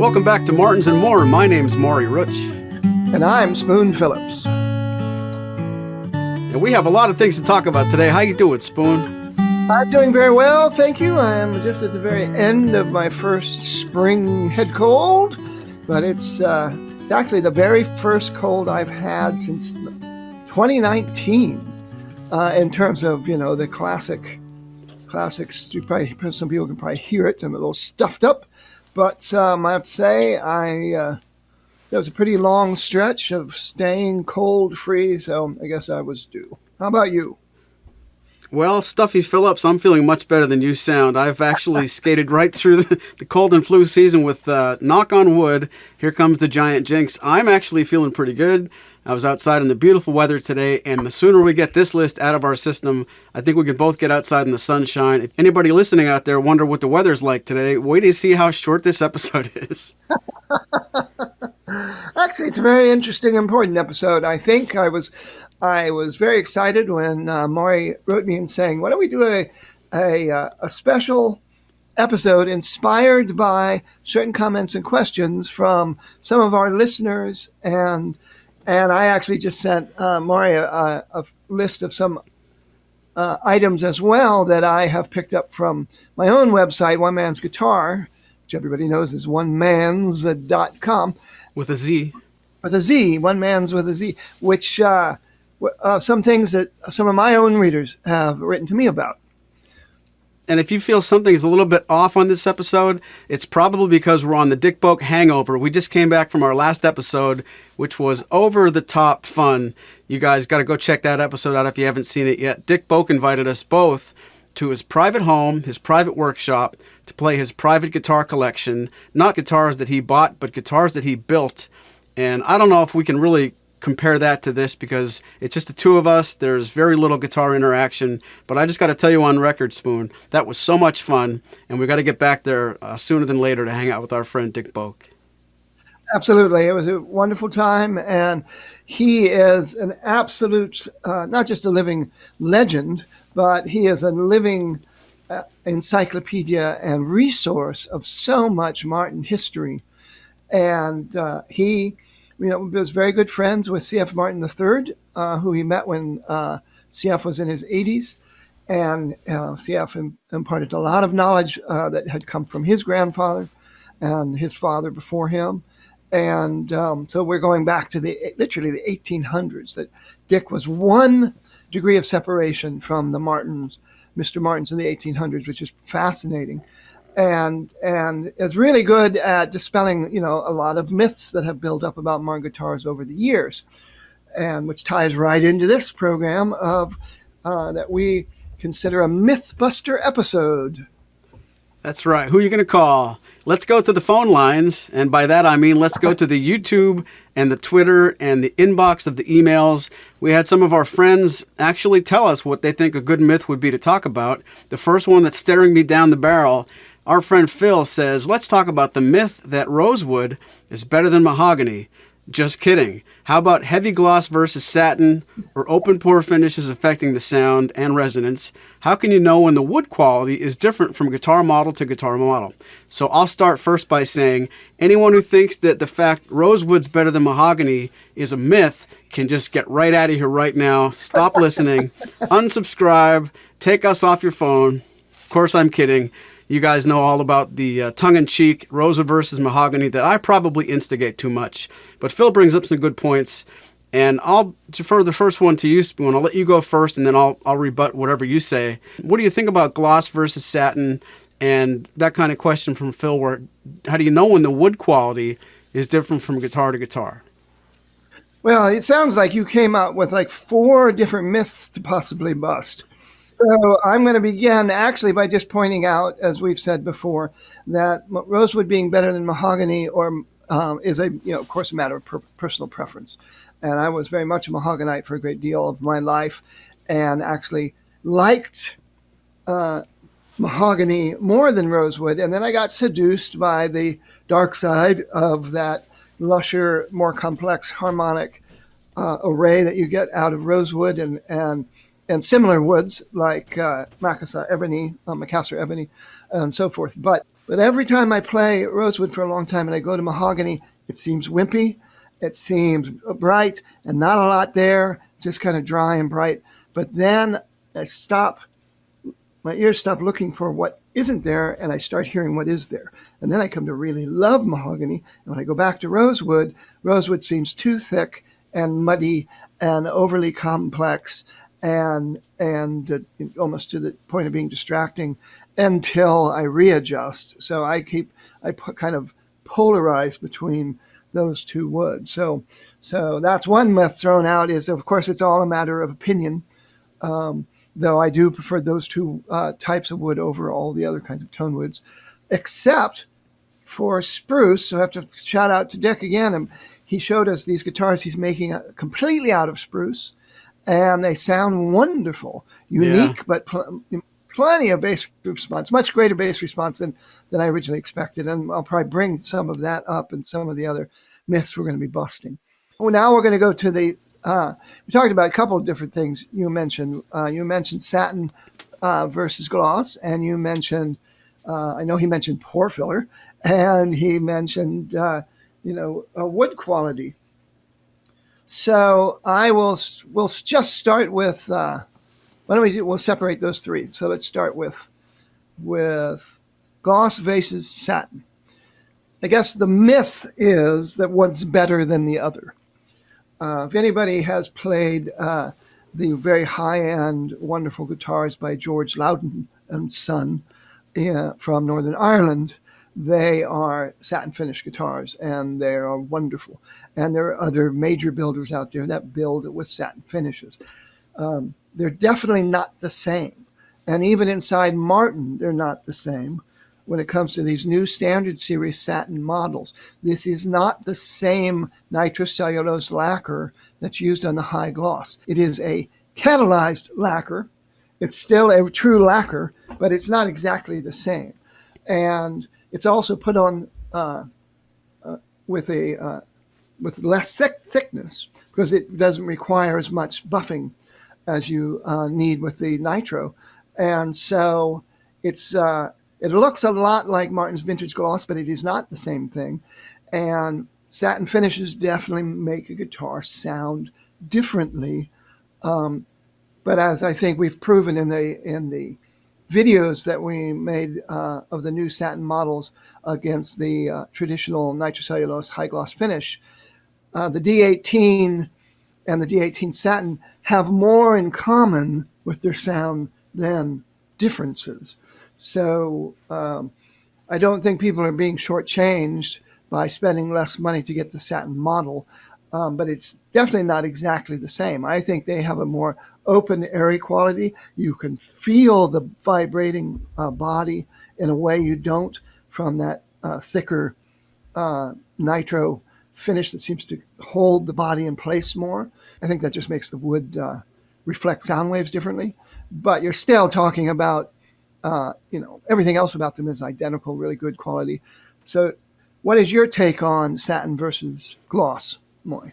Welcome back to Martins and More. My name's Maury Rutch. And I'm Spoon Phillips. And we have a lot of things to talk about today. How you doing, Spoon? I'm doing very well, thank you. I am just at the very end of my first spring head cold, but it's actually the very first cold I've had since 2019. In terms of, the classics, some people can probably hear it. I'm a little stuffed up, but I have to say, there was a pretty long stretch of staying cold-free, so I guess I was due. How about you? Well, Stuffy Phillips, I'm feeling much better than you sound. I've actually skated right through the cold and flu season with, knock on wood, here comes the giant jinx. I'm actually feeling pretty good. I was outside in the beautiful weather today, and the sooner we get this list out of our system, I think we can both get outside in the sunshine. If anybody listening out there wonder what the weather's like today, wait to see how short this episode is. Actually, it's a very interesting, important episode. I think I was very excited when Maury wrote me and saying, "Why don't we do a special episode inspired by certain comments and questions from some of our listeners?" And I actually just sent Maury a list of some items as well that I have picked up from my own website, One Man's Guitar, which everybody knows is onemans.com. With a Z. With a Z, One Man's with a Z, which some things that some of my own readers have written to me about. And if you feel something's a little bit off on this episode, it's probably because we're on the Dick Boke hangover. We just came back from our last episode, which was over the top fun. You guys got to go check that episode out if you haven't seen it yet. Dick Boke invited us both to his private home, his private workshop, to play his private guitar collection. Not guitars that he bought, but guitars that he built. And I don't know if we can really compare that to this because it's just the two of us. There's very little guitar interaction, but I just got to tell you on record, Spoon, that was so much fun, and we got to get back there sooner than later to hang out with our friend Dick Boke. Absolutely. It was a wonderful time, and he is an absolute, not just a living legend, but he is a living encyclopedia and resource of so much Martin history. And he was very good friends with C.F. Martin III, who he met when C.F. was in his 80s. And C.F. imparted a lot of knowledge that had come from his grandfather and his father before him. And so we're going back to literally the 1800s, that Dick was one degree of separation from the Mr. Martins in the 1800s, which is fascinating. And is really good at dispelling, a lot of myths that have built up about Martin guitars over the years, and which ties right into this program of that we consider a Mythbuster episode. That's right. Who are you going to call? Let's go to the phone lines, and by that I mean let's go to the YouTube and the Twitter and the inbox of the emails. We had some of our friends actually tell us what they think a good myth would be to talk about. The first one that's staring me down the barrel, our friend Phil says, let's talk about the myth that rosewood is better than mahogany. Just kidding. How about heavy gloss versus satin, or open pore finishes affecting the sound and resonance? How can you know when the wood quality is different from guitar model to guitar model? So I'll start first by saying anyone who thinks that the fact rosewood's better than mahogany is a myth can just get right out of here right now. Stop listening. Unsubscribe. Take us off your phone. Of course, I'm kidding. You guys know all about the tongue-in-cheek rosewood versus mahogany that I probably instigate too much. But Phil brings up some good points, and I'll defer the first one to you, Spoon. I'll let you go first, and then I'll rebut whatever you say. What do you think about gloss versus satin and that kind of question from Phil, where how do you know when the wood quality is different from guitar to guitar? Well, it sounds like you came out with like 4 different myths to possibly bust. So I'm going to begin actually by just pointing out, as we've said before, that rosewood being better than mahogany is of course, a matter of personal preference. And I was very much a mahoganite for a great deal of my life, and actually liked mahogany more than rosewood. And then I got seduced by the dark side of that lusher, more complex harmonic array that you get out of rosewood and similar woods like Macassar ebony, and so forth. But But every time I play rosewood for a long time and I go to mahogany, it seems wimpy, it seems bright, and not a lot there, just kind of dry and bright. But then I stop, my ears stop looking for what isn't there, and I start hearing what is there. And then I come to really love mahogany. And when I go back to rosewood, rosewood seems too thick and muddy and overly complex and almost to the point of being distracting until I readjust. So kind of polarize between those two woods. So that's one myth thrown out is, of course, it's all a matter of opinion. Though I do prefer those two types of wood over all the other kinds of tone woods, except for spruce. So I have to shout out to Dick again. And he showed us these guitars he's making completely out of spruce, and they sound wonderful, unique, but plenty of bass response, much greater bass response than I originally expected. And I'll probably bring some of that up and some of the other myths we're going to be busting. Well, now we're going to go to the, we talked about a couple of different things you mentioned. You mentioned satin versus gloss, and you mentioned, I know he mentioned pore filler, and he mentioned, wood quality. So we'll just start with, we'll separate those three. So let's start with gloss versus satin. I guess the myth is that one's better than the other. If anybody has played the very high-end, wonderful guitars by George Loudon and Son from Northern Ireland, they are satin finish guitars, and they are wonderful. And there are other major builders out there that build with satin finishes. They're definitely not the same. And even inside Martin, they're not the same. When it comes to these new standard series satin models, this is not the same nitrocellulose lacquer that's used on the high gloss. It is a catalyzed lacquer. It's still a true lacquer, but it's not exactly the same. And it's also put on with less thickness because it doesn't require as much buffing as you need with the nitro. And so it looks a lot like Martin's vintage gloss, but it is not the same thing. And satin finishes definitely make a guitar sound differently. But as I think we've proven in the videos that we made of the new satin models against the traditional nitrocellulose high gloss finish, the D18 and the D18 satin have more in common with their sound than differences. So I don't think people are being shortchanged by spending less money to get the satin model, but it's definitely not exactly the same. I think they have a more open, airy quality. You can feel the vibrating body in a way you don't from that thicker nitro finish that seems to hold the body in place more. I think that just makes the wood reflect sound waves differently. But you're still talking about everything else about them is identical, really good quality. So what is your take on satin versus gloss, Maury?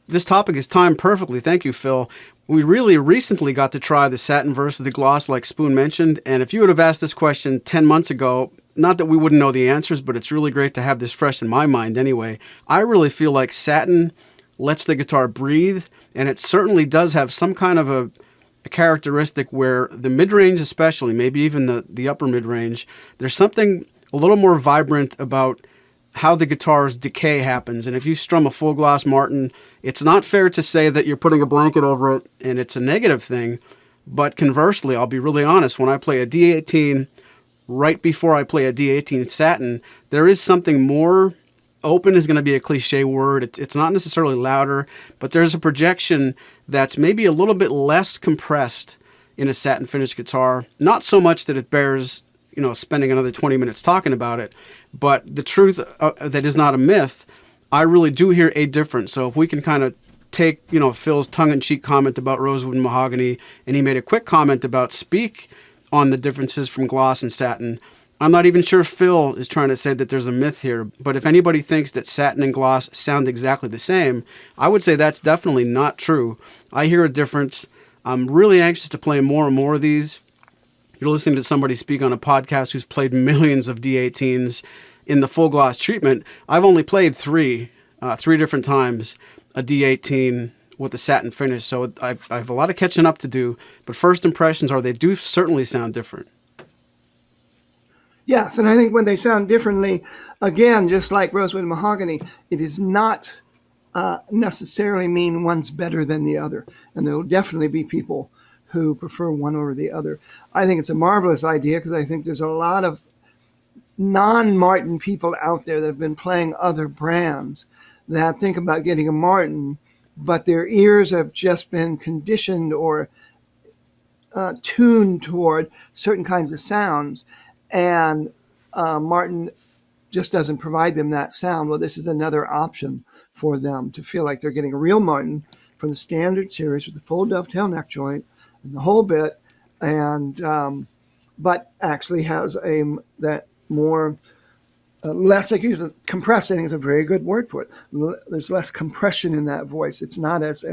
This topic is timed perfectly. Thank you, Phil. We really recently got to try the satin versus the gloss like Spoon mentioned. And if you would have asked this question 10 months ago, not that we wouldn't know the answers, but it's really great to have this fresh in my mind anyway. I really feel like satin lets the guitar breathe, and it certainly does have some kind of a characteristic where the mid-range especially, maybe even the upper mid-range, there's something a little more vibrant about how the guitar's decay happens. And if you strum a full gloss Martin, it's not fair to say that you're putting a blanket over it and it's a negative thing. But conversely, I'll be really honest, when I play a D18, right before I play a D18 satin, there is something more open is going to be a cliche word. It's not necessarily louder, but there's a projection that's maybe a little bit less compressed in a satin finished guitar. Not so much that it bears, spending another 20 minutes talking about it, but the truth that is not a myth, I really do hear a difference. So if we can kind of take, Phil's tongue-in-cheek comment about rosewood and mahogany, and he made a quick comment about speak on the differences from gloss and satin. I'm not even sure Phil is trying to say that there's a myth here, but if anybody thinks that satin and gloss sound exactly the same, I would say that's definitely not true. I hear a difference. I'm really anxious to play more and more of these. you're listening to somebody speak on a podcast who's played millions of D18s in the full gloss treatment. I've only played three different times a D18 with the satin finish, so I have a lot of catching up to do. But first impressions are they do certainly sound different. Yes, and I think when they sound differently, again, just like rosewood and mahogany, it is not necessarily mean one's better than the other. And there will definitely be people who prefer one over the other. I think it's a marvelous idea because I think there's a lot of non-Martin people out there that have been playing other brands that think about getting a Martin, but their ears have just been conditioned or tuned toward certain kinds of sounds. And Martin just doesn't provide them that sound. Well, this is another option for them to feel like they're getting a real Martin from the standard series with the full dovetail neck joint and the whole bit, and but actually has that more less, like compressed. I think is a very good word for it. There's less compression in that voice. It's not as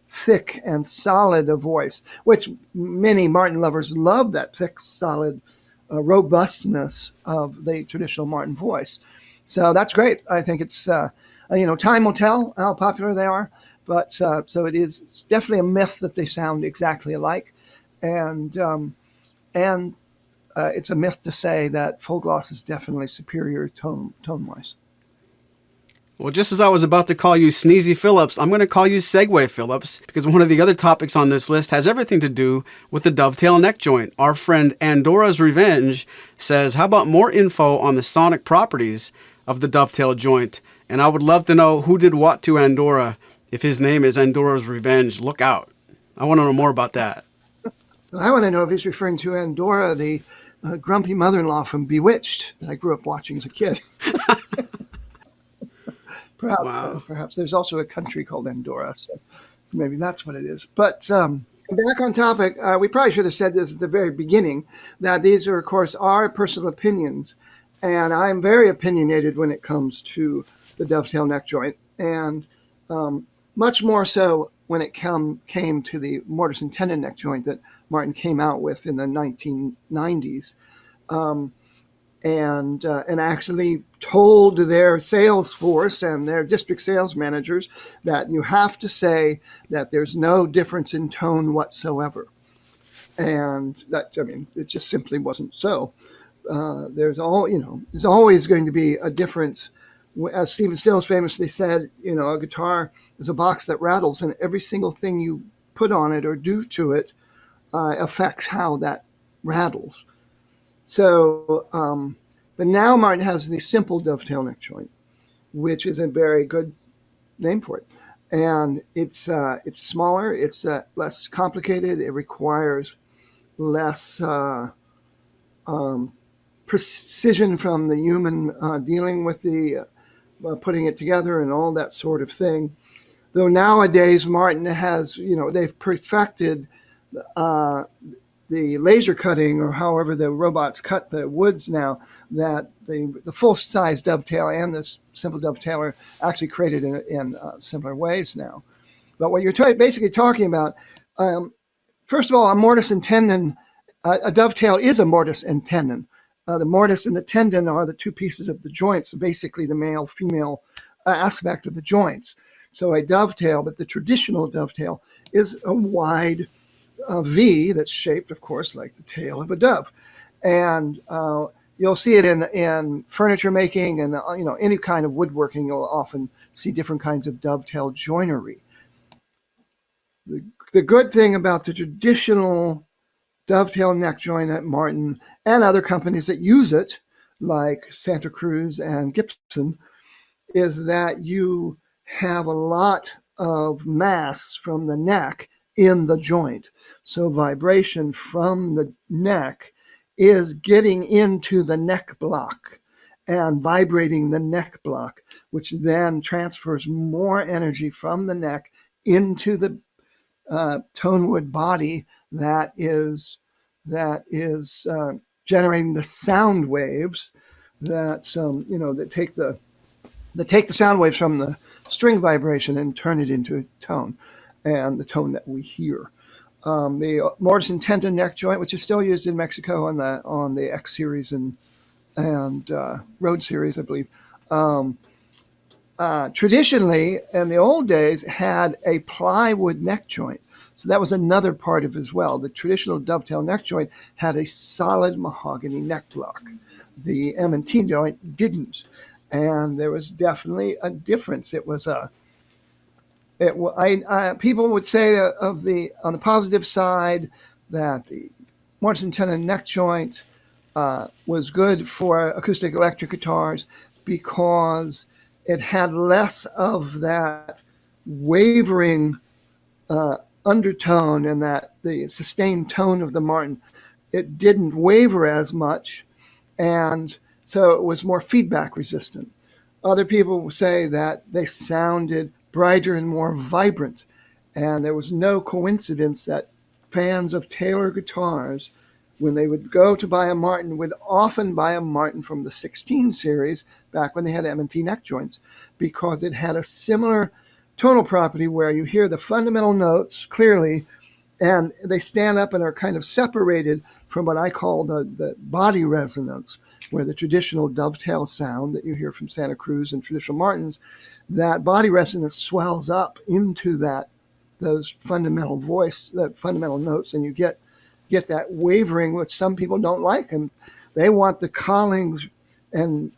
thick and solid a voice, which many Martin lovers love, that thick, solid robustness of the traditional Martin voice. So that's great. I think it's, time will tell how popular they are, but so it's definitely a myth that they sound exactly alike. And it's a myth to say that full gloss is definitely superior tone-wise. Well, just as I was about to call you Sneezy Phillips, I'm going to call you Segway Phillips, because one of the other topics on this list has everything to do with the dovetail neck joint. Our friend Andora's Revenge says, how about more info on the sonic properties of the dovetail joint? And I would love to know who did what to Andora. If his name is Andora's Revenge, look out. I want to know more about that. Well, I want to know if he's referring to Andora, the grumpy mother-in-law from Bewitched that I grew up watching as a kid. Perhaps, wow. Perhaps there's also a country called Andorra, so maybe that's what it is. But back on topic, we probably should have said this at the very beginning, that these are, of course, our personal opinions, and I'm very opinionated when it comes to the dovetail neck joint, and much more so when it came to the mortise and tenon neck joint that Martin came out with in the 1990s. And actually told their sales force and their district sales managers that you have to say that there's no difference in tone whatsoever. And that, it just simply wasn't so. There's always going to be a difference. As Stephen Stills famously said, a guitar is a box that rattles, and every single thing you put on it or do to it affects how that rattles. So, but now Martin has the simple dovetail neck joint, which is a very good name for it. And it's smaller, it's less complicated, it requires less precision from the human dealing with the putting it together and all that sort of thing. Though nowadays Martin has, they've perfected the laser cutting, or however the robots cut the woods now, that the full-size dovetail and this simple dovetail are actually created in similar ways now. But what you're basically talking about, first of all, a mortise and tenon, a dovetail is a mortise and tenon. The mortise and the tendon are the two pieces of the joints, basically the male-female aspect of the joints. So a dovetail, but the traditional dovetail, is a wide V that's shaped, of course, like the tail of a dove. And you'll see it in furniture making and any kind of woodworking. You'll often see different kinds of dovetail joinery. The good thing about the traditional dovetail neck joint at Martin and other companies that use it, like Santa Cruz and Gibson, is that you have a lot of mass from the neck in the joint. So vibration from the neck is getting into the neck block and vibrating the neck block, which then transfers more energy from the neck into the tonewood body that is generating the sound waves that take the sound waves from the string vibration and turn it into a tone, and the tone that we hear. The mortise tendon neck joint, which is still used in Mexico on the X series and Road series, I believe. Traditionally, in the old days, had a plywood neck joint. So that was another part of it as well. The traditional dovetail neck joint had a solid mahogany neck block. The M&T joint didn't, and there was definitely a difference. It was a people would say on the positive side that the mortise and tenon neck joint was good for acoustic electric guitars because it had less of that wavering undertone and that the sustained tone of the Martin. It didn't waver as much, and so it was more feedback resistant. Other people say that they sounded brighter and more vibrant, and there was no coincidence that fans of Taylor guitars, when they would go to buy a Martin, would often buy a Martin from the 16 series back when they had M&T neck joints, because it had a similar tonal property where you hear the fundamental notes clearly, and they stand up and are kind of separated from what I call the body resonance, where the traditional dovetail sound that you hear from Santa Cruz and traditional Martins, that body resonance swells up into those fundamental notes, and you get that wavering, which some people don't like, and they want the Collings and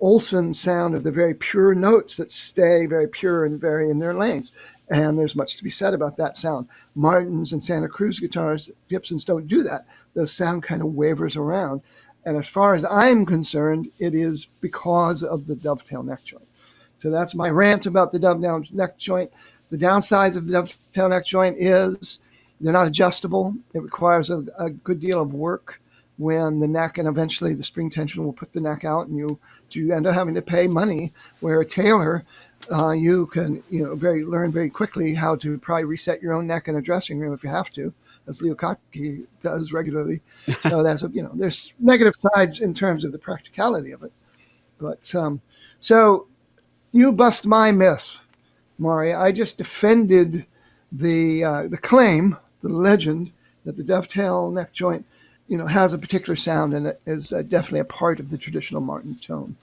Olson sound of the very pure notes that stay very pure and very in their lanes. And there's much to be said about that sound. Martins and Santa Cruz guitars, Gibsons don't do that. The sound kind of wavers around. And as far as I'm concerned, it is because of the dovetail neck joint. So that's my rant about the dovetail neck joint. The downsides of the dovetail neck joint is they're not adjustable. It requires a good deal of work when the neck, and eventually the string tension will put the neck out, and you end up having to pay money. Where a Taylor, you can learn very quickly how to probably reset your own neck in a dressing room if you have to, as Leo Kottke does regularly. So there's negative sides in terms of the practicality of it. But so you bust my myth, Maury. I just defended the claim, the legend, that the dovetail neck joint has a particular sound, and it is definitely a part of the traditional Martin tone.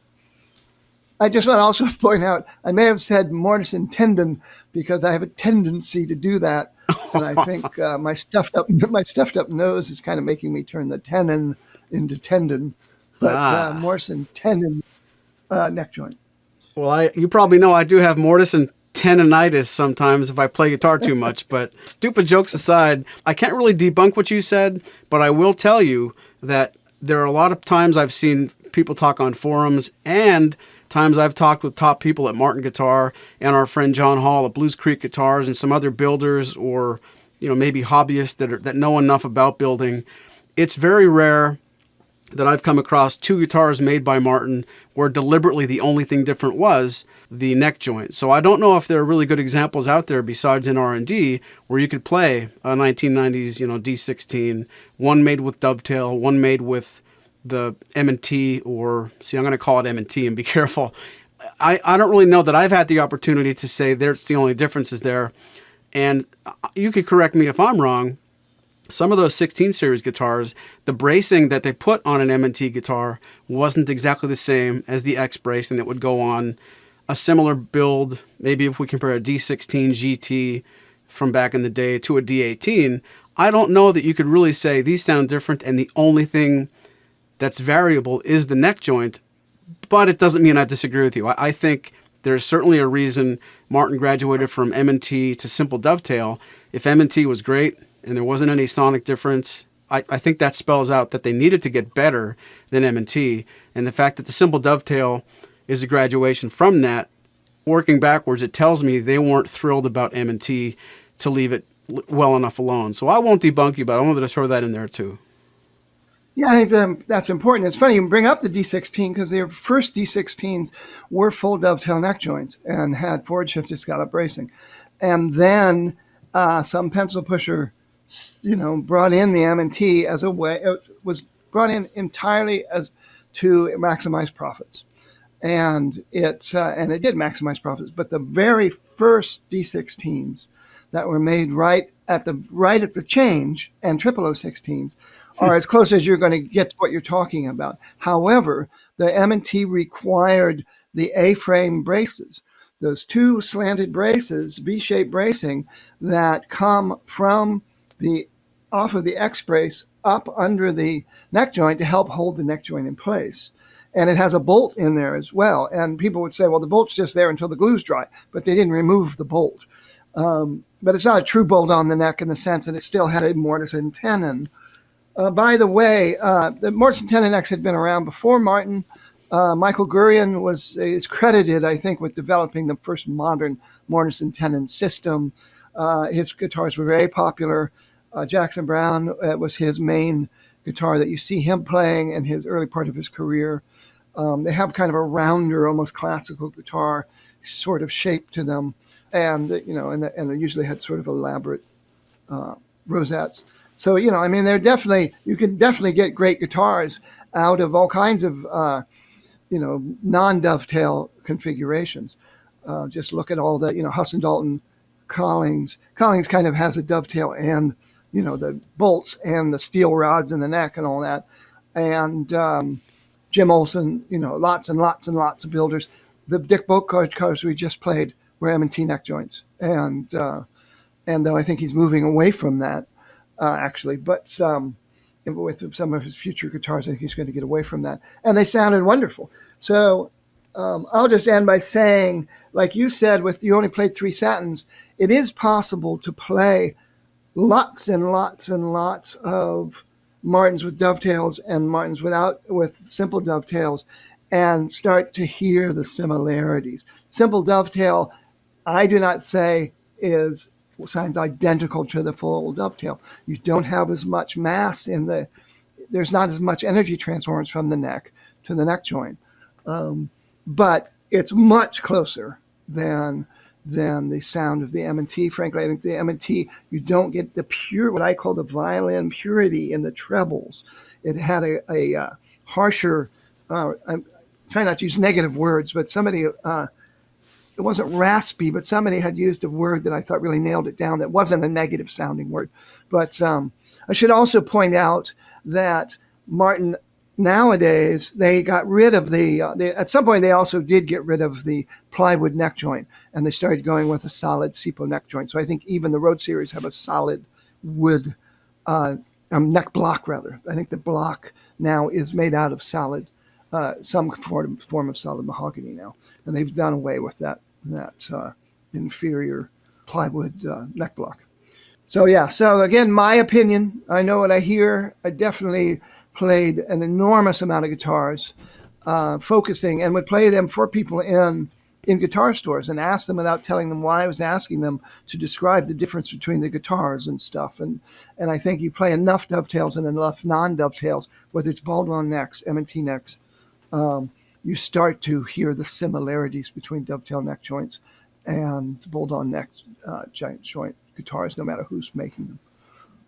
I just want to also point out, I may have said mortise and tendon because I have a tendency to do that, and I think my stuffed up nose is kind of making me turn the tenon into tendon. But mortise and tendon neck joint. Well, you probably know I do have mortise and tendonitis sometimes if I play guitar too much. But stupid jokes aside, I can't really debunk what you said, but I will tell you that there are a lot of times I've seen people talk on forums, and times I've talked with top people at Martin Guitar and our friend John Hall at Blues Creek Guitars and some other builders, or maybe hobbyists that know enough about building. It's very rare that I've come across two guitars made by Martin where deliberately the only thing different was the neck joint. So I don't know if there are really good examples out there besides in R&D where you could play a 1990s, D16, one made with dovetail, one made with the M&T, or I'm going to call it M&T and be careful. I don't really know that I've had the opportunity to say there's the only differences there. And you could correct me if I'm wrong. Some of those 16 series guitars, the bracing that they put on an M&T guitar wasn't exactly the same as the X bracing that would go on a similar build. Maybe if we compare a D16 GT from back in the day to a D18, I don't know that you could really say these sound different and the only thing that's variable is the neck joint, but it doesn't mean I disagree with you. I think there's certainly a reason Martin graduated from M&T to simple dovetail. If M&T was great and there wasn't any sonic difference, I think that spells out that they needed to get better than M&T. And the fact that the simple dovetail is a graduation from that, working backwards, it tells me they weren't thrilled about M&T to leave it well enough alone. So I won't debunk you, but I wanted to throw that in there too. Yeah, I think that's important. It's funny you bring up the D16 because their first D16s were full dovetail neck joints and had forward shifted scallop bracing. And then some pencil pusher, brought in the M&T as a way. It was brought in entirely as to maximize profits, and it did maximize profits. But the very first D16s that were made right at the change, and 0016s are as close as you're going to get to what you're talking about. However, the M&T required the A-frame braces, those two slanted braces, V-shaped bracing that come from off of the X brace up under the neck joint to help hold the neck joint in place. And it has a bolt in there as well. And people would say, well, the bolt's just there until the glue's dry, but they didn't remove the bolt. But it's not a true bolt on the neck in the sense that it still had a mortise and tenon. By the way, the mortise and tenon necks had been around before Martin. Michael Gurian is credited, I think, with developing the first modern mortise and tenon system. His guitars were very popular. Jackson Browne was his main guitar that you see him playing in his early part of his career. They have kind of a rounder, almost classical guitar sort of shape to them, and they usually had sort of elaborate rosettes. So you can definitely get great guitars out of all kinds of non-dovetail configurations. Just look at all the Husson Dalton, Collings. Collings kind of has a dovetail and the bolts and the steel rods in the neck and all that. And Jim Olson, lots and lots and lots of builders. The Dick Boat cars we just played were M&T neck joints. And though I think he's moving away from that, actually. But with some of his future guitars, I think he's going to get away from that. And they sounded wonderful. So I'll just end by saying, like you said, you only played 3 satins, it is possible to play lots and lots and lots of Martins with dovetails and Martins with simple dovetails and start to hear the similarities. Simple dovetail, I do not say sounds identical to the full dovetail. You don't have as much mass there's not as much energy transference from the neck to the neck joint. But it's much closer than the sound of the M&T. Frankly, I think the M&T, you don't get the pure, what I call the violin purity in the trebles. It had a harsher, I'm trying not to use negative words, but somebody, it wasn't raspy, but somebody had used a word that I thought really nailed it down that wasn't a negative sounding word. But I should also point out that Martin, nowadays, they got rid of at some point they also did get rid of the plywood neck joint, and they started going with a solid SIPO neck joint. So I think even the Road Series have a solid wood neck block, rather. I think the block now is made out of solid, some form of solid mahogany now, and they've done away with that inferior plywood neck block. So again, my opinion, I know what I hear. I definitely played an enormous amount of guitars, focusing, and would play them for people in guitar stores and ask them without telling them why I was asking them to describe the difference between the guitars and stuff. And I think you play enough dovetails and enough non-dovetails, whether it's Baldwin necks, M&T necks, you start to hear the similarities between dovetail neck joints and bolt-on neck giant joint guitars, no matter who's making them.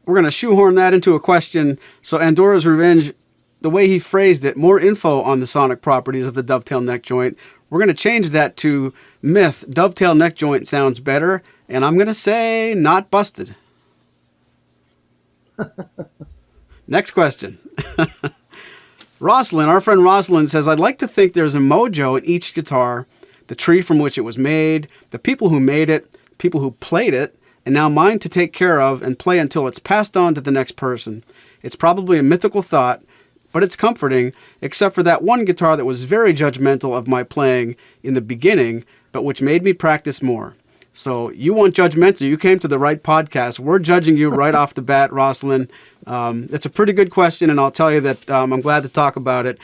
We're going to shoehorn that into a question. So Andora's Revenge, the way he phrased it, more info on the sonic properties of the dovetail neck joint. We're going to change that to myth, dovetail neck joint sounds better. And I'm going to say not busted. Next question. Rosalind, our friend Rosalind says, I'd like to think there's a mojo in each guitar, the tree from which it was made, the people who made it, people who played it, and now mine to take care of and play until it's passed on to the next person. It's probably a mythical thought, but it's comforting, except for that one guitar that was very judgmental of my playing in the beginning, but which made me practice more. So you want judgmental, you came to the right podcast. We're judging you right off the bat, Rosalind. It's a pretty good question, and I'll tell you that I'm glad to talk about it.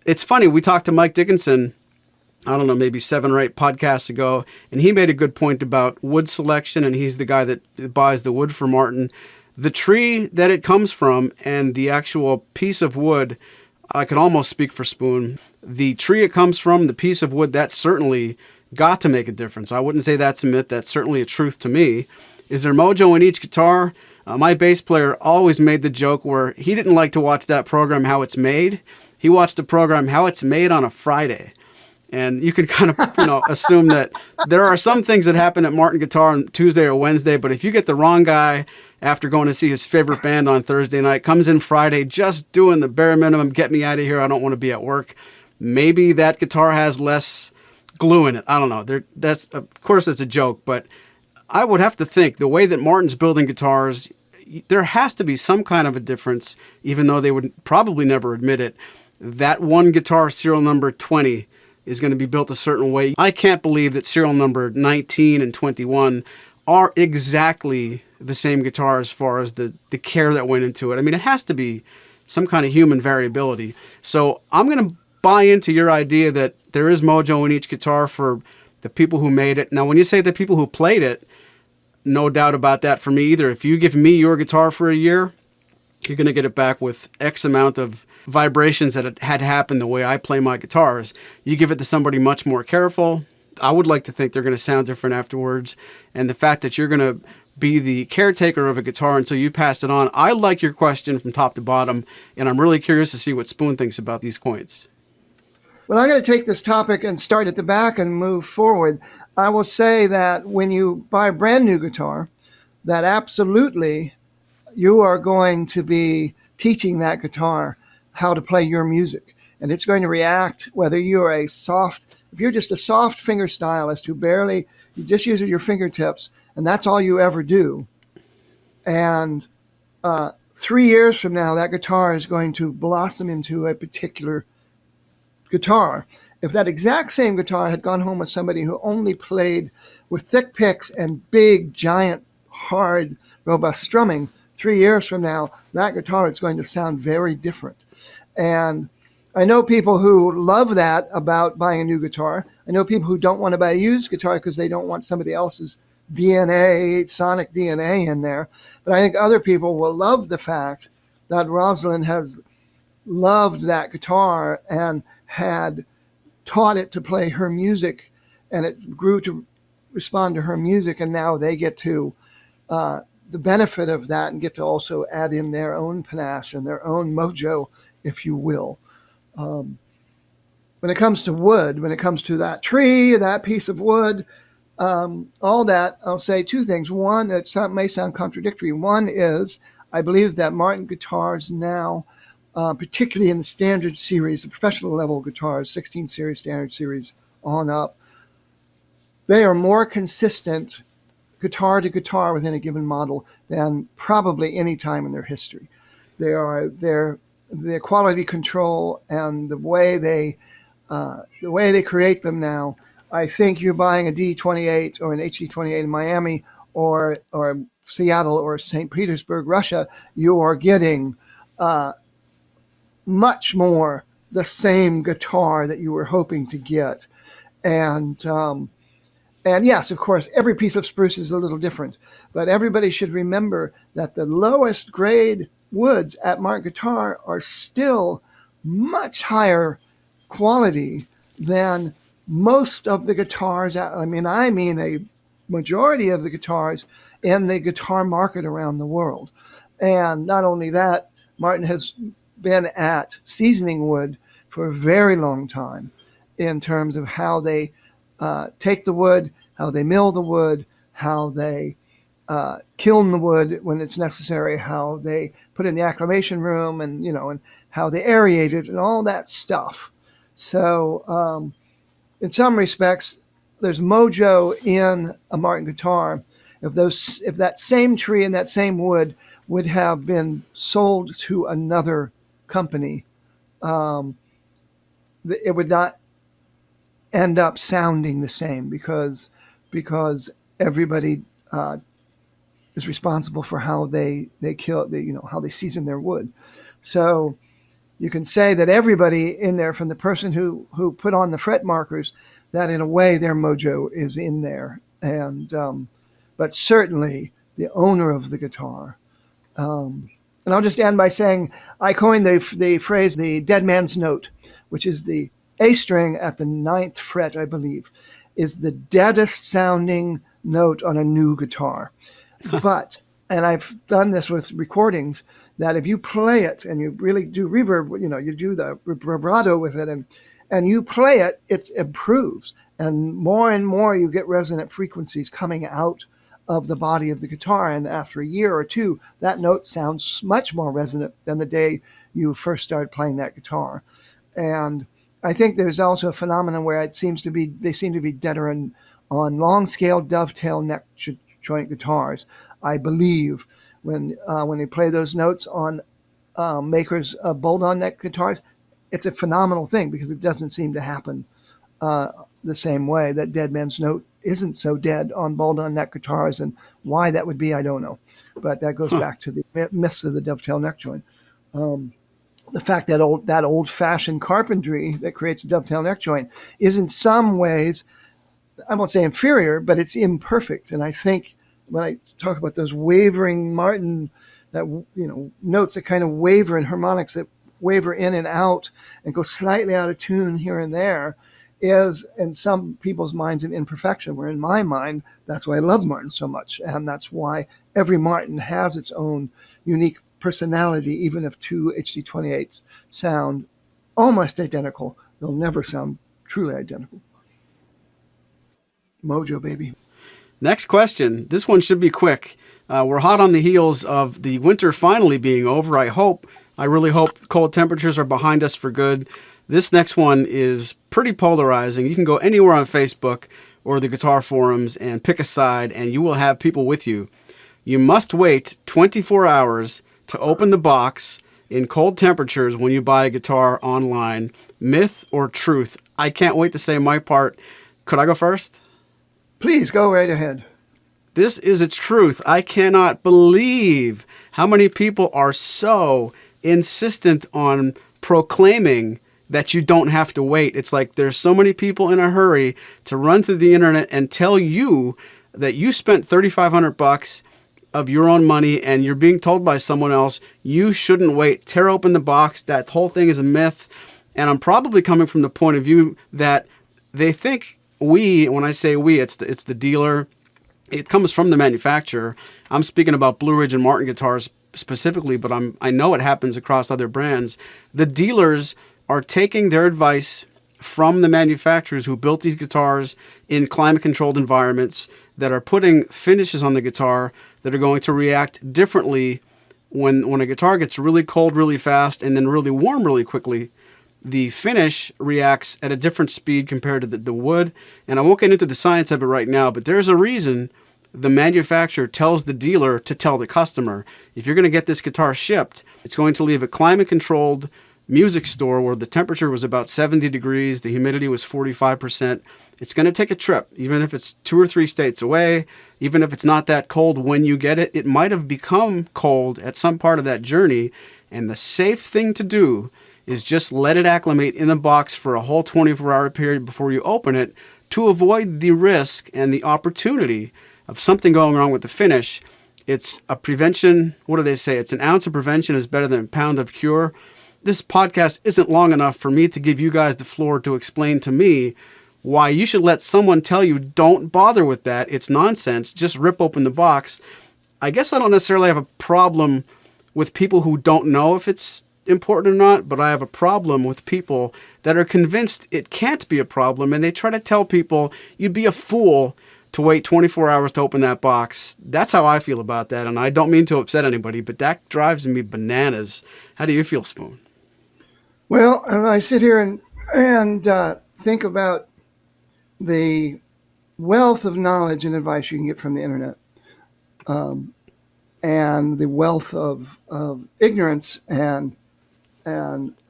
It's funny, we talked to Mike Dickinson, I don't know, maybe 7 or 8 podcasts ago, and he made a good point about wood selection, and he's the guy that buys the wood for Martin. The tree that it comes from and the actual piece of wood, I can almost speak for Spoon. The tree it comes from, the piece of wood, that certainly got to make a difference. I wouldn't say that's a myth. That's certainly a truth to me. Is there mojo in each guitar? My bass player always made the joke where he didn't like to watch that program How It's Made. He watched the program How It's Made on a Friday. And you can kind of, assume that there are some things that happen at Martin Guitar on Tuesday or Wednesday, but if you get the wrong guy after going to see his favorite band on Thursday night, comes in Friday just doing the bare minimum, get me out of here, I don't want to be at work, maybe that guitar has less glue in it. I don't know. That's, of course, it's a joke, but I would have to think the way that Martin's building guitars, there has to be some kind of a difference, even though they would probably never admit it. That one guitar, serial number 20, is going to be built a certain way. I can't believe that serial number 19 and 21 are exactly the same guitar as far as the care that went into it. I mean, it has to be some kind of human variability. So I'm going to buy into your idea that there is mojo in each guitar for the people who made it. Now, when you say the people who played it, no doubt about that for me either. If you give me your guitar for a year, you're going to get it back with X amount of vibrations that had happened the way I play my guitars. You give it to somebody much more careful, I would like to think they're going to sound different afterwards. And the fact that you're going to be the caretaker of a guitar until you pass it on, I like your question from top to bottom, and I'm really curious to see what Spoon thinks about these coins. Well, I'm going to take this topic and start at the back and move forward. I will say that when you buy a brand new guitar, that absolutely you are going to be teaching that guitar how to play your music. And it's going to react whether you're if you're just a soft finger stylist who you just use your fingertips and that's all you ever do. And 3 years from now, that guitar is going to blossom into a particular guitar. If that exact same guitar had gone home with somebody who only played with thick picks and big, giant, hard, robust strumming, 3 years from now, that guitar is going to sound very different. And I know people who love that about buying a new guitar. I know people who don't want to buy a used guitar because they don't want somebody else's sonic DNA in there. But I think other people will love the fact that Rosalind has loved that guitar and had taught it to play her music, and it grew to respond to her music, and now they get to the benefit of that and get to also add in their own panache and their own mojo, if you will. When it comes to wood, when it comes to that tree, that piece of wood, all that, I'll say two things. One, it may sound contradictory. One is I believe that Martin guitars now, particularly in the standard series, the professional level guitars, 16 series, standard series on up, they are more consistent guitar to guitar within a given model than probably any time in their history. Their quality control and the way they create them now. I think you're buying a D28 or an HD28 in Miami or Seattle or St. Petersburg, Russia, you are getting much more the same guitar that you were hoping to get. And yes, of course, every piece of spruce is a little different, but everybody should remember that the lowest grade woods at Martin Guitar are still much higher quality than most of the guitars. I mean a majority of the guitars in the guitar market around the world. And not only that, Martin has been at seasoning wood for a very long time in terms of how they take the wood, how they mill the wood, how they kiln the wood when it's necessary, how they put it in the acclimation room, and and how they aerate it and all that stuff. So in some respects, there's mojo in a Martin guitar. If that same tree and that same wood would have been sold to another company, it would not end up sounding the same because everybody is responsible for how they how they season their wood. So you can say that everybody in there, from the person who put on the fret markers, that in a way their mojo is in there, and but certainly the owner of the guitar. And I'll just end by saying I coined the phrase the dead man's note, which is the A string at the 9th fret, I believe, is the deadest sounding note on a new guitar. But, and I've done this with recordings, that if you play it and you really do reverb, you do the vibrato with it, and you play it, it improves. And more you get resonant frequencies coming out of the body of the guitar. And after a year or two, that note sounds much more resonant than the day you first started playing that guitar. And I think there's also a phenomenon where they seem to be deader on long scale dovetail neck joint guitars. I believe when they play those notes on makers of bolt-on neck guitars, it's a phenomenal thing because it doesn't seem to happen the same way. That dead man's note isn't so dead on bolt-on neck guitars, and why that would be, I don't know. But that goes back to the myths of the dovetail neck joint. The fact that old-fashioned carpentry that creates a dovetail neck joint is in some ways, I won't say inferior, but it's imperfect. And I think when I talk about those wavering Martin, that notes that kind of waver, and harmonics that waver in and out and go slightly out of tune here and there, is in some people's minds an imperfection, where in my mind, that's why I love Martin so much. And that's why every Martin has its own unique personality. Even if two HD28s sound almost identical, they'll never sound truly identical. Mojo, baby. Next question. This one should be quick. We're hot on the heels of the winter finally being over. I really hope cold temperatures are behind us for good. This next one is pretty polarizing. You can go anywhere on Facebook or the guitar forums and pick a side, and you will have people with you. You must wait 24 hours to open the box in cold temperatures when you buy a guitar online. Myth or truth? I can't wait to say my part. Could I go first? Please go right ahead. This is its truth. I cannot believe how many people are so insistent on proclaiming that you don't have to wait. It's like there's so many people in a hurry to run through the internet and tell you that you spent $3,500 of your own money and you're being told by someone else you shouldn't wait. Tear open the box. That whole thing is a myth. And I'm probably coming from the point of view that they think when I say we, it's the dealer. It comes from the manufacturer. I'm speaking about Blue Ridge and Martin guitars specifically, but I know it happens across other brands. The dealers are taking their advice from the manufacturers who built these guitars in climate-controlled environments that are putting finishes on the guitar that are going to react differently when a guitar gets really cold really fast and then really warm really quickly. The finish reacts at a different speed compared to the wood. And I won't get into the science of it right now, but there's a reason the manufacturer tells the dealer to tell the customer, if you're going to get this guitar shipped, it's going to leave a climate-controlled music store where the temperature was about 70 degrees, the humidity was 45%. It's going to take a trip, even if it's 2 or 3 states away, even if it's not that cold when you get it. It might have become cold at some part of that journey, and the safe thing to do is just let it acclimate in the box for a whole 24-hour period before you open it to avoid the risk and the opportunity of something going wrong with the finish. It's a prevention. What do they say? It's an ounce of prevention is better than a pound of cure. This podcast isn't long enough for me to give you guys the floor to explain to me why you should let someone tell you don't bother with that. It's nonsense. Just rip open the box. I guess I don't necessarily have a problem with people who don't know if it's important or not, but I have a problem with people that are convinced it can't be a problem, and they try to tell people you'd be a fool to wait 24 hours to open that box. That's how I feel about that, and I don't mean to upset anybody, but that drives me bananas. How do you feel, Spoon? Well, as I sit here and think about the wealth of knowledge and advice you can get from the internet, and the wealth of ignorance and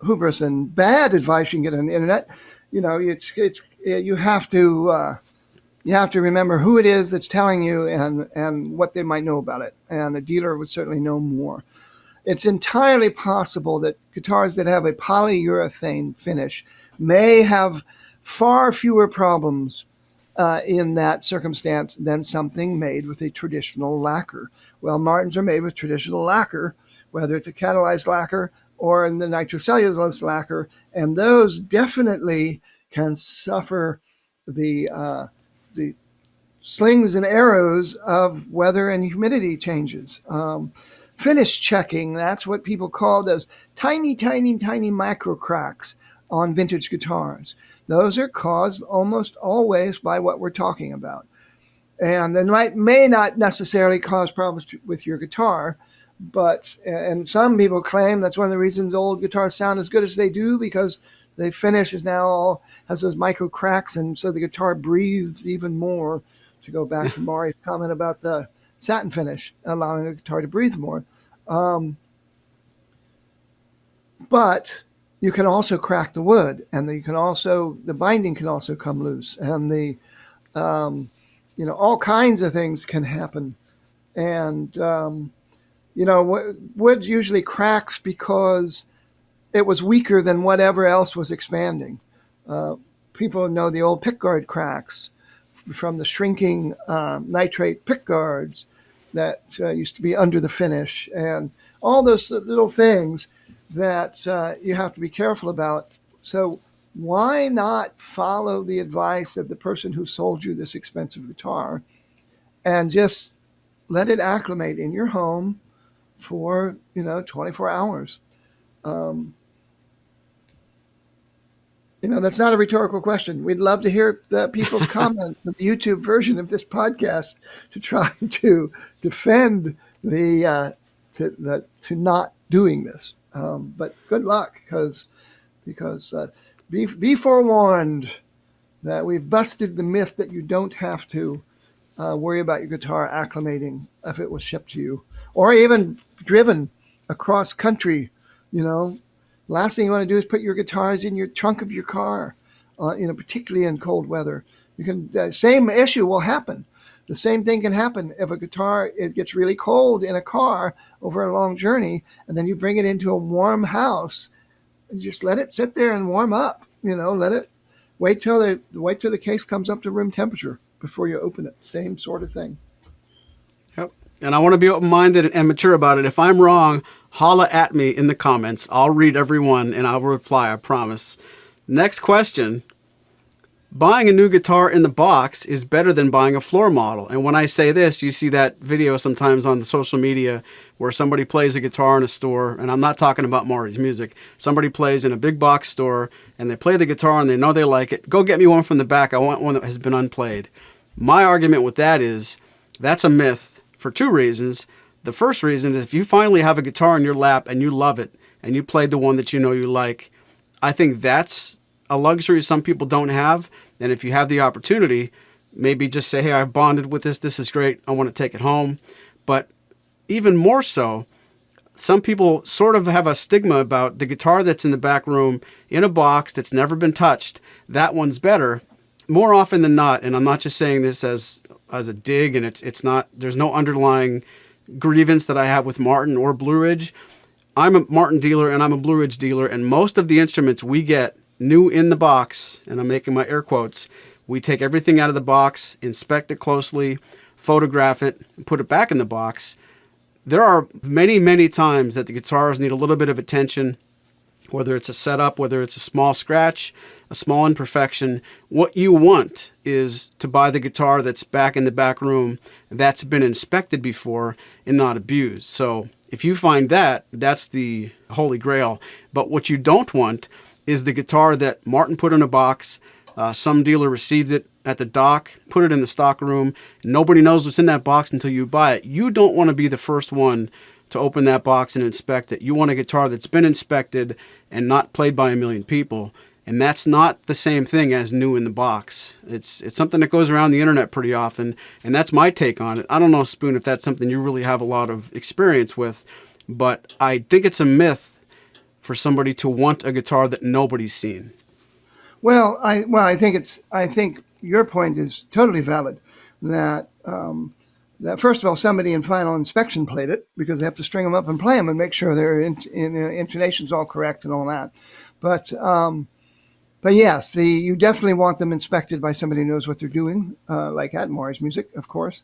hubris and bad advice you can get on the internet, you have to remember who it is that's telling you and what they might know about it. And the dealer would certainly know more. It's entirely possible that guitars that have a polyurethane finish may have far fewer problems in that circumstance than something made with a traditional lacquer. Well, Martins are made with traditional lacquer, whether it's a catalyzed lacquer or in the nitrocellulose lacquer, and those definitely can suffer the slings and arrows of weather and humidity changes. Finish checking, that's what people call those tiny, tiny, tiny micro cracks on vintage guitars. Those are caused almost always by what we're talking about. And they may not necessarily cause problems with your guitar, but, and some people claim that's one of the reasons old guitars sound as good as they do, because the finish is now all has those micro cracks, and so the guitar breathes even more, to go back to Maury's comment about the satin finish, allowing the guitar to breathe more. But you can also crack the wood, and the binding can also come loose, and all kinds of things can happen. And, wood usually cracks because it was weaker than whatever else was expanding. People know the old pickguard cracks from the shrinking nitrate pickguards that used to be under the finish, and all those little things that you have to be careful about. So why not follow the advice of the person who sold you this expensive guitar and just let it acclimate in your home for 24 hours? That's not a rhetorical question. We'd love to hear people's comments on the YouTube version of this podcast to try to defend to not doing this. But good luck, because be forewarned that we've busted the myth that you don't have to worry about your guitar acclimating if it was shipped to you, or even driven across country. Last thing you want to do is put your guitars in your trunk of your car, particularly in cold weather. Same issue will happen. The same thing can happen if a guitar gets really cold in a car over a long journey, and then you bring it into a warm house. And just let it sit there and warm up. Let it wait till the case comes up to room temperature before you open it. Same sort of thing. Yep. And I want to be open-minded and mature about it. If I'm wrong, holla at me in the comments. I'll read every one and I will reply, I promise. Next question. Buying a new guitar in the box is better than buying a floor model. And when I say this, you see that video sometimes on the social media where somebody plays a guitar in a store, and I'm not talking about Maury's music. Somebody plays in a big box store and they play the guitar and they know they like it. Go get me one from the back. I want one that has been unplayed. My argument with that is that's a myth for two reasons. The first reason is if you finally have a guitar in your lap and you love it and you played the one that you know you like, I think that's a luxury some people don't have. And if you have the opportunity, maybe just say, hey, I've bonded with this. This is great. I want to take it home. But even more so, some people sort of have a stigma about the guitar that's in the back room in a box that's never been touched. That one's better. More often than not, and I'm not just saying this as a dig, and it's not, there's no underlying grievance that I have with Martin or Blue Ridge. I'm a Martin dealer and I'm a Blue Ridge dealer, and most of the instruments we get new in the box, and I'm making my air quotes, we take everything out of the box, inspect it closely, photograph it, and put it back in the box. There are many, many times that the guitars need a little bit of attention, whether it's a setup, whether it's a small scratch, a small imperfection. What you want is to buy the guitar that's back in the back room, that's been inspected before and not abused. So if you find that, that's the holy grail. But what you don't want is the guitar that Martin put in a box. Some dealer received it at the dock, put it in the stock room. Nobody knows what's in that box until you buy it. You don't want to be the first one to open that box and inspect it. You want a guitar that's been inspected and not played by a million people. And that's not the same thing as new in the box. It's something that goes around the internet pretty often, and that's my take on it. I don't know, Spoon, if that's something you really have a lot of experience with, but I think it's a myth for somebody to want a guitar that nobody's seen. Well, I think your point is totally valid. That first of all, somebody in final inspection played it, because they have to string them up and play them and make sure their intonation's all correct and all that. But yes, you definitely want them inspected by somebody who knows what they're doing, like at Maury's Music, of course.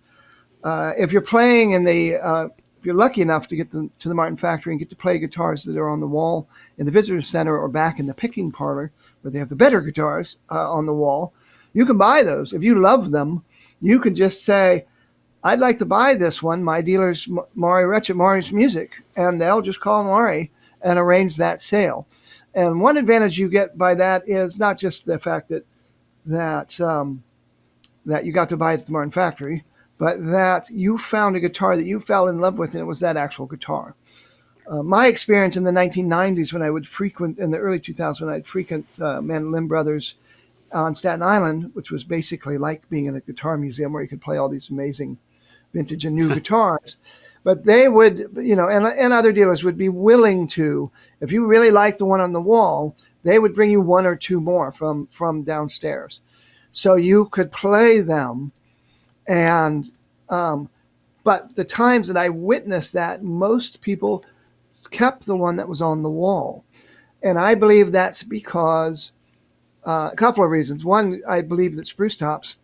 If you're playing if you're lucky enough to get to the Martin factory and get to play guitars that are on the wall in the visitor center or back in the picking parlor where they have the better guitars on the wall, you can buy those. If you love them, you can just say, I'd like to buy this one. My dealer's Maury Rutch of Maury's Music, and they'll just call Maury and arrange that sale. And one advantage you get by that is not just the fact that you got to buy it at the Martin factory, but that you found a guitar that you fell in love with, and it was that actual guitar. My experience in the 1990s, when I would frequent, in the early 2000s, I'd frequent Mandolin Brothers on Staten Island, which was basically like being in a guitar museum where you could play all these amazing vintage and new guitars. But they would, and other dealers would be willing to, if you really liked the one on the wall, they would bring you one or two more from downstairs. So you could play them. And, but the times that I witnessed that, most people kept the one that was on the wall. And I believe that's because a couple of reasons. One, I believe that spruce tops,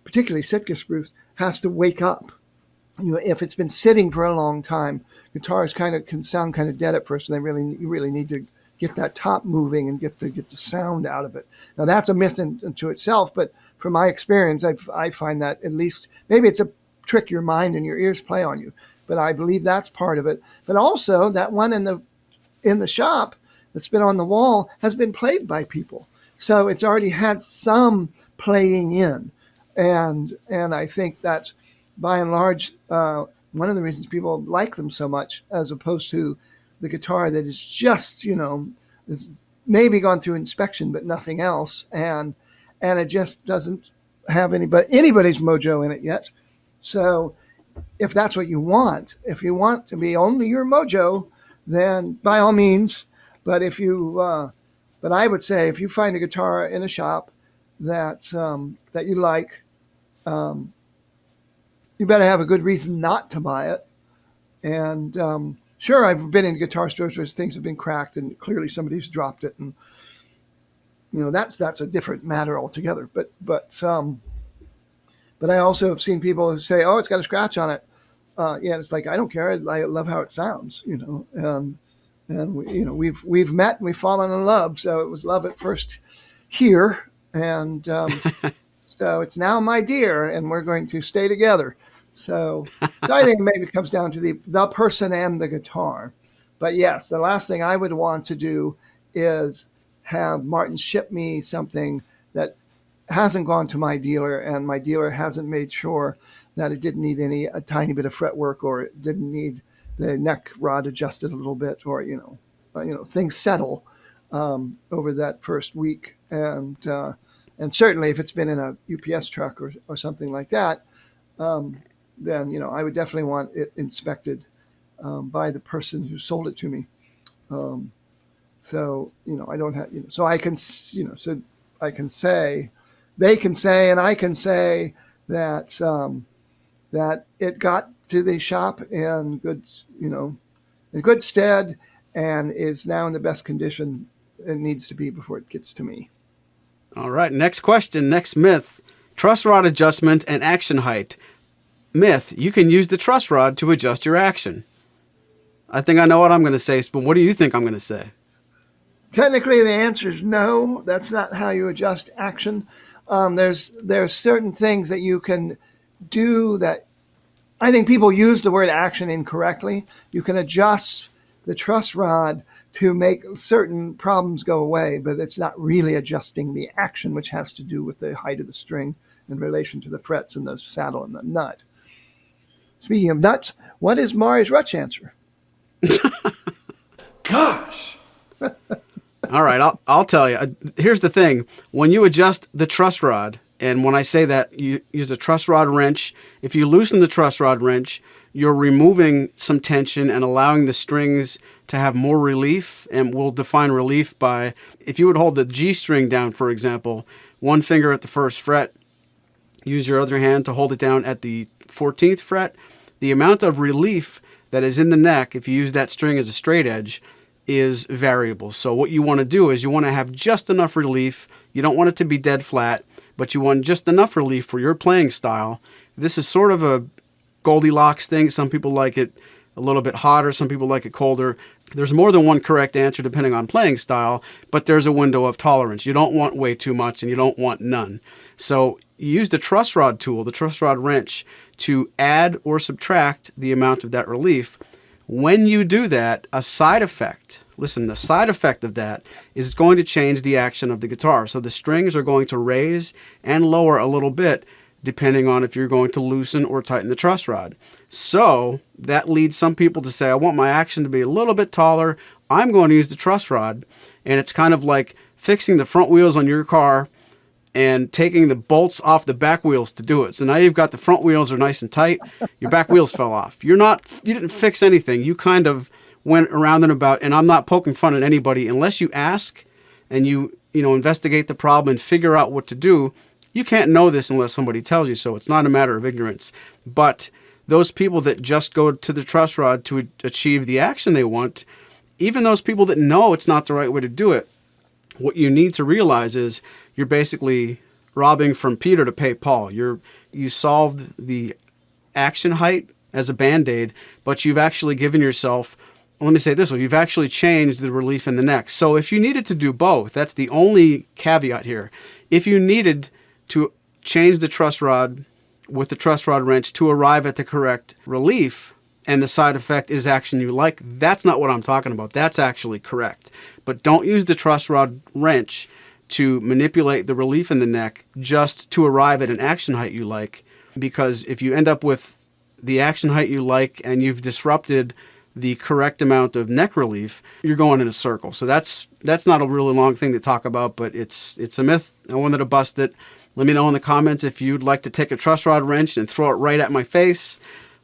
particularly Sitka spruce, has to wake up. If it's been sitting for a long time, guitars can sound kind of dead at first, and you really need to get that top moving and get the sound out of it. Now that's a myth into itself, but from my experience, I find that at least maybe it's a trick your mind and your ears play on you, but I believe that's part of it. But also that one in the shop that's been on the wall has been played by people, so it's already had some playing in, and I think that's by and large one of the reasons people like them so much, as opposed to the guitar that is just, it's maybe gone through inspection, but nothing else. And it just doesn't have anybody's mojo in it yet. So if that's what you want, if you want to be only your mojo, then by all means. But but I would say if you find a guitar in a shop that you like, you better have a good reason not to buy it. And, sure, I've been in guitar stores where things have been cracked and clearly somebody's dropped it, and that's a different matter altogether. But I also have seen people who say, "Oh, it's got a scratch on it." Yeah, it's like I don't care. I love how it sounds, and we've met and we've fallen in love. So it was love at first here, and so it's now my dear, and we're going to stay together. So I think maybe it comes down to the person and the guitar. But yes, the last thing I would want to do is have Martin ship me something that hasn't gone to my dealer, and my dealer hasn't made sure that it didn't need a tiny bit of fretwork, or it didn't need the neck rod adjusted a little bit, or things settle over that first week. And certainly if it's been in a UPS truck or something like that, then I would definitely want it inspected by the person who sold it to me. So I don't have so I can so I can say, they can say, and I can say that that it got to the shop in good stead, and is now in the best condition it needs to be before it gets to me. All right, next question, next myth: truss rod adjustment and action height. Myth: you can use the truss rod to adjust your action. I think I know what I'm going to say, Spoon. What do you think I'm going to say? Technically, the answer is no. That's not how you adjust action. There's certain things that you can do that I think people use the word action incorrectly. You can adjust the truss rod to make certain problems go away, but it's not really adjusting the action, which has to do with the height of the string in relation to the frets and the saddle and the nut. Speaking of nuts, what is Maury's Rutch answer? Gosh. All right, I'll tell you. Here's the thing. When you adjust the truss rod, and when I say that, you use a truss rod wrench. If you loosen the truss rod wrench, you're removing some tension and allowing the strings to have more relief. And we'll define relief by, if you would hold the G string down, for example, one finger at the first fret, use your other hand to hold it down at the 14th fret, the amount of relief that is in the neck, if you use that string as a straight edge, is variable. So what you want to do is you want to have just enough relief. You don't want it to be dead flat, but you want just enough relief for your playing style. This is sort of a Goldilocks thing. Some people like it a little bit hotter. Some people like it colder. There's more than one correct answer depending on playing style, but there's a window of tolerance. You don't want way too much and you don't want none. So you use the truss rod tool, the truss rod wrench, to add or subtract the amount of that relief. When you do that, a side effect listen, the side effect of that is it's going to change the action of the guitar. So the strings are going to raise and lower a little bit depending on if you're going to loosen or tighten the truss rod. So that leads some people to say, I want my action to be a little bit taller. I'm going to use the truss rod. And it's kind of like fixing the front wheels on your car and taking the bolts off the back wheels to do it. So now you've got the front wheels are nice and tight. Your back wheels fell off. You didn't fix anything. You kind of went around and about, and I'm not poking fun at anybody. Unless you ask and you investigate the problem and figure out what to do, you can't know this unless somebody tells you so. It's not a matter of ignorance. But those people that just go to the truss rod to achieve the action they want, even those people that know it's not the right way to do it, what you need to realize is you're basically robbing from Peter to pay Paul. You solved the action height as a Band-Aid, but you've actually given yourself, let me say this way, you've actually changed the relief in the neck. So if you needed to do both, that's the only caveat here. If you needed to change the truss rod with the truss rod wrench to arrive at the correct relief, and the side effect is action you like, that's not what I'm talking about. That's actually correct. But don't use the truss rod wrench to manipulate the relief in the neck just to arrive at an action height you like, because if you end up with the action height you like and you've disrupted the correct amount of neck relief, you're going in a circle. So that's not a really long thing to talk about, but it's a myth. I wanted to bust it. Let me know in the comments if you'd like to take a truss rod wrench and throw it right at my face.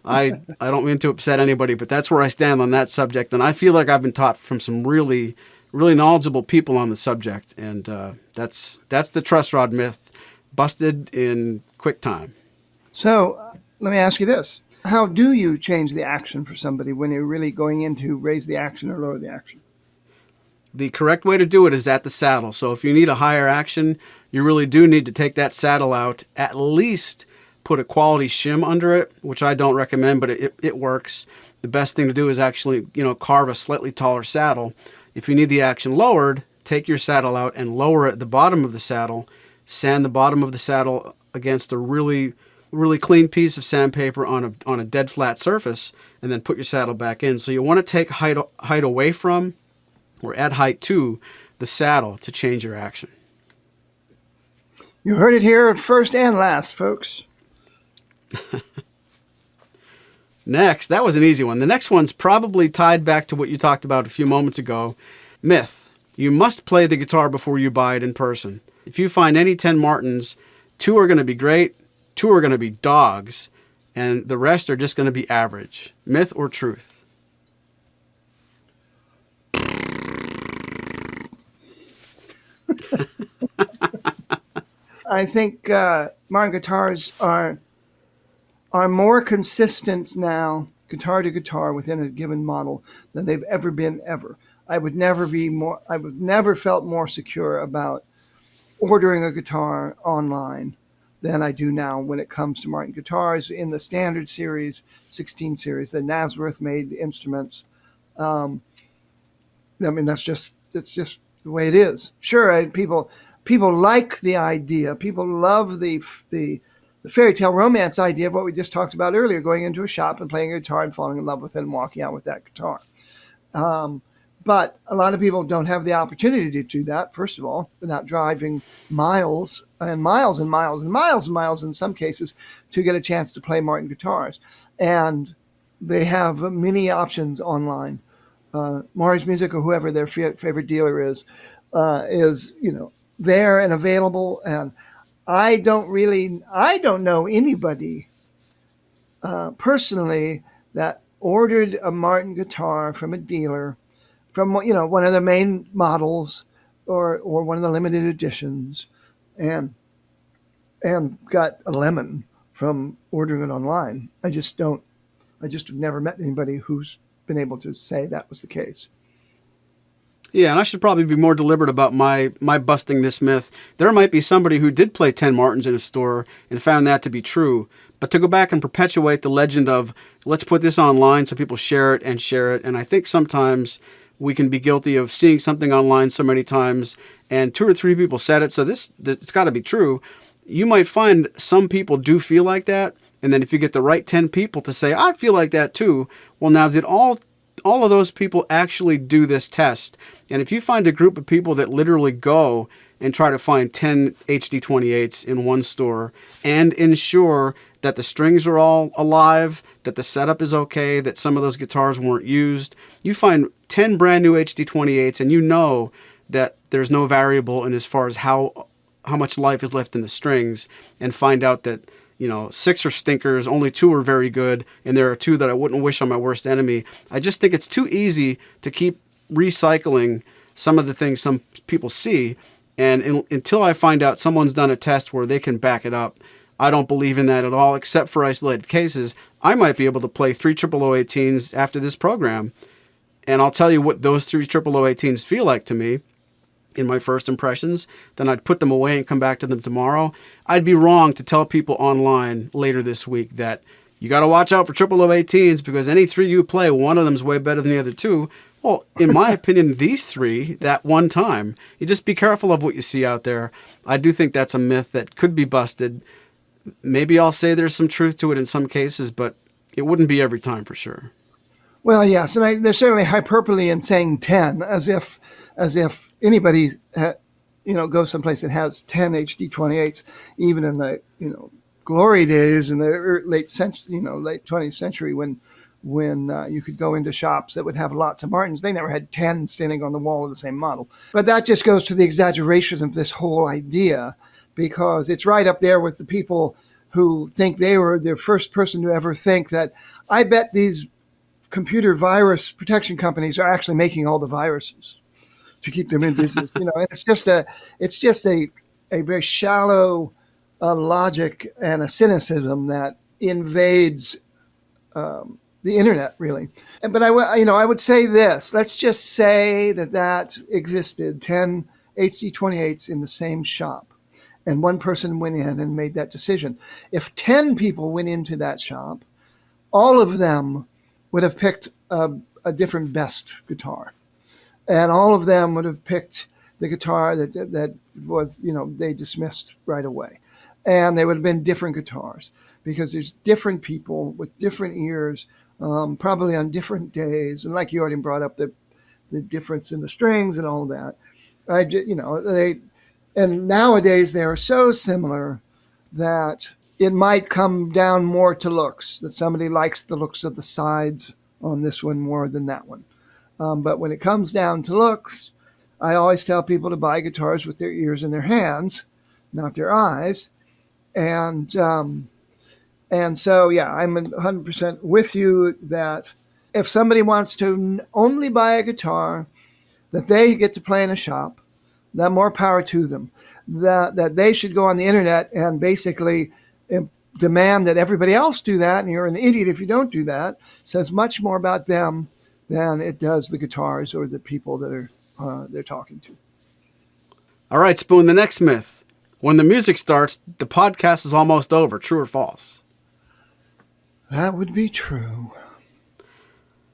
I don't mean to upset anybody, but that's where I stand on that subject. And I feel like I've been taught from some really, really knowledgeable people on the subject. And that's the truss rod myth, busted in quick time. So let me ask you this. How do you change the action for somebody when you're really going in to raise the action or lower the action? The correct way to do it is at the saddle. So if you need a higher action, you really do need to take that saddle out, at least put a quality shim under it, which I don't recommend, but it works. The best thing to do is actually, carve a slightly taller saddle. If you need the action lowered, take your saddle out and lower it at the bottom of the saddle. Sand the bottom of the saddle against a really, really clean piece of sandpaper on a dead flat surface, and then put your saddle back in. So you want to take height away from, or add height to, the saddle to change your action. You heard it here first and last, folks. Next, that was an easy one. The next one's probably tied back to what you talked about a few moments ago. Myth. You must play the guitar before you buy it in person. If you find any 10 Martins, 2 are going to be great, 2 are going to be dogs, and the rest are just going to be average. Myth or truth? I think Martin guitars are more consistent now, guitar to guitar, within a given model than they've ever been ever. I would never felt more secure about ordering a guitar online than I do now when it comes to Martin guitars in the standard series, 16 series, the Nazareth made instruments. That's just the way it is. Sure, people like the idea. People love the fairy tale romance idea of what we just talked about earlier, going into a shop and playing a guitar and falling in love with it and walking out with that guitar. But a lot of people don't have the opportunity to do that, first of all, without driving miles and miles and miles and miles and miles in some cases to get a chance to play Martin guitars. And they have many options online. Maury's Music or whoever their favorite dealer is there and available. And I don't know anybody personally that ordered a Martin guitar from a dealer, from one of the main models or one of the limited editions, and got a lemon from ordering it online. I just have never met anybody who's been able to say that was the case. Yeah, and I should probably be more deliberate about my busting this myth. There might be somebody who did play 10 Martins in a store and found that to be true. But to go back and perpetuate the legend of, let's put this online so people share it, and I think sometimes we can be guilty of seeing something online so many times, and 2 or 3 people said it, so it's got to be true. You might find some people do feel like that, and then if you get the right 10 people to say, I feel like that too, well, now did all all of those people actually do this test. And if you find a group of people that literally go and try to find 10 HD28s in one store and ensure that the strings are all alive, that the setup is okay, that some of those guitars weren't used, you find 10 brand new HD28s and you know that there's no variable in as far as how much life is left in the strings, and find out that 6 are stinkers, only 2 are very good, and there are 2 that I wouldn't wish on my worst enemy. I just think it's too easy to keep recycling some of the things some people see, and until I find out someone's done a test where they can back it up, I don't believe in that at all, except for isolated cases. I might be able to play 3 0018s after this program, and I'll tell you what those 3 0018s feel like to me in my first impressions. Then I'd put them away and come back to them tomorrow. I'd be wrong to tell people online later this week that you got to watch out for 0018s because any 3 you play, one of them's way better than the other 2. Well, in my opinion, these 3, that one time, you just be careful of what you see out there. I do think that's a myth that could be busted. Maybe I'll say there's some truth to it in some cases, but it wouldn't be every time for sure. Well, yes, and there's certainly hyperbole in saying 10, as if anybody goes someplace that has 10 HD28s, even in the glory days in the late 20th century when you could go into shops that would have lots of Martins. They never had 10 standing on the wall of the same model. But that just goes to the exaggeration of this whole idea, because it's right up there with the people who think they were the first person to ever think that, I bet these computer virus protection companies are actually making all the viruses to keep them in business. And it's just a very shallow logic and a cynicism that invades the internet, really. But I would say this. Let's just say that existed 10 HD28s in the same shop, and one person went in and made that decision. If 10 people went into that shop, all of them would have picked a different best guitar. And all of them would have picked the guitar that was, they dismissed right away. And they would have been different guitars, because there's different people with different ears, probably on different days. And like you already brought up, the difference in the strings and all that. And nowadays they are so similar that it might come down more to looks, that somebody likes the looks of the sides on this one more than that one. But when it comes down to looks, I always tell people to buy guitars with their ears in their hands, not their eyes. And so, yeah, I'm 100% with you that if somebody wants to only buy a guitar that they get to play in a shop, that more power to them. That they should go on the internet and basically demand that everybody else do that, and you're an idiot if you don't do that, says much more about them than it does the guitars or the people that they're talking to. All right, Spoon, the next myth. When the music starts, the podcast is almost over. True or false? That would be true.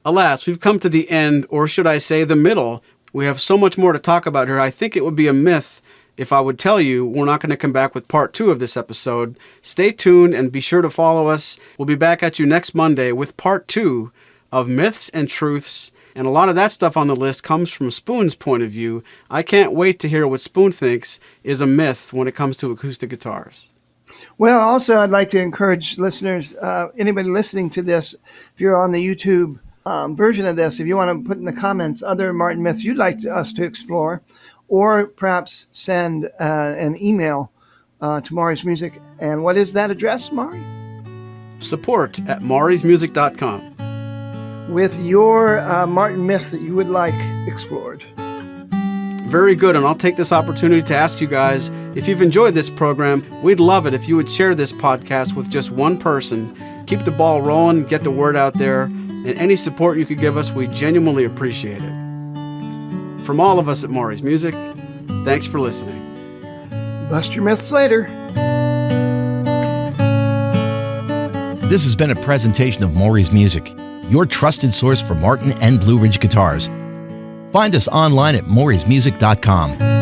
Alas, we've come to the end, or should I say the middle. We have so much more to talk about here. I think it would be a myth if I would tell you we're not going to come back with part 2 of this episode. Stay tuned and be sure to follow us. We'll be back at you next Monday with part 2 of Myths and Truths. And a lot of that stuff on the list comes from Spoon's point of view. I can't wait to hear what Spoon thinks is a myth when it comes to acoustic guitars. Well, also, I'd like to encourage listeners, anybody listening to this, if you're on the YouTube version of this, if you want to put in the comments other Martin myths you'd like us to explore, or perhaps send an email to Maury's Music. And what is that address, Maury? support@maurysmusic.com. With your Martin myth that you would like explored. Very good, and I'll take this opportunity to ask you guys, if you've enjoyed this program, we'd love it if you would share this podcast with just one person. Keep the ball rolling, get the word out there, and any support you could give us, we genuinely appreciate it. From all of us at Maury's Music, thanks for listening. Bust your myths later. This has been a presentation of Maury's Music, your trusted source for Martin and Blue Ridge guitars. Find us online at maurysmusic.com.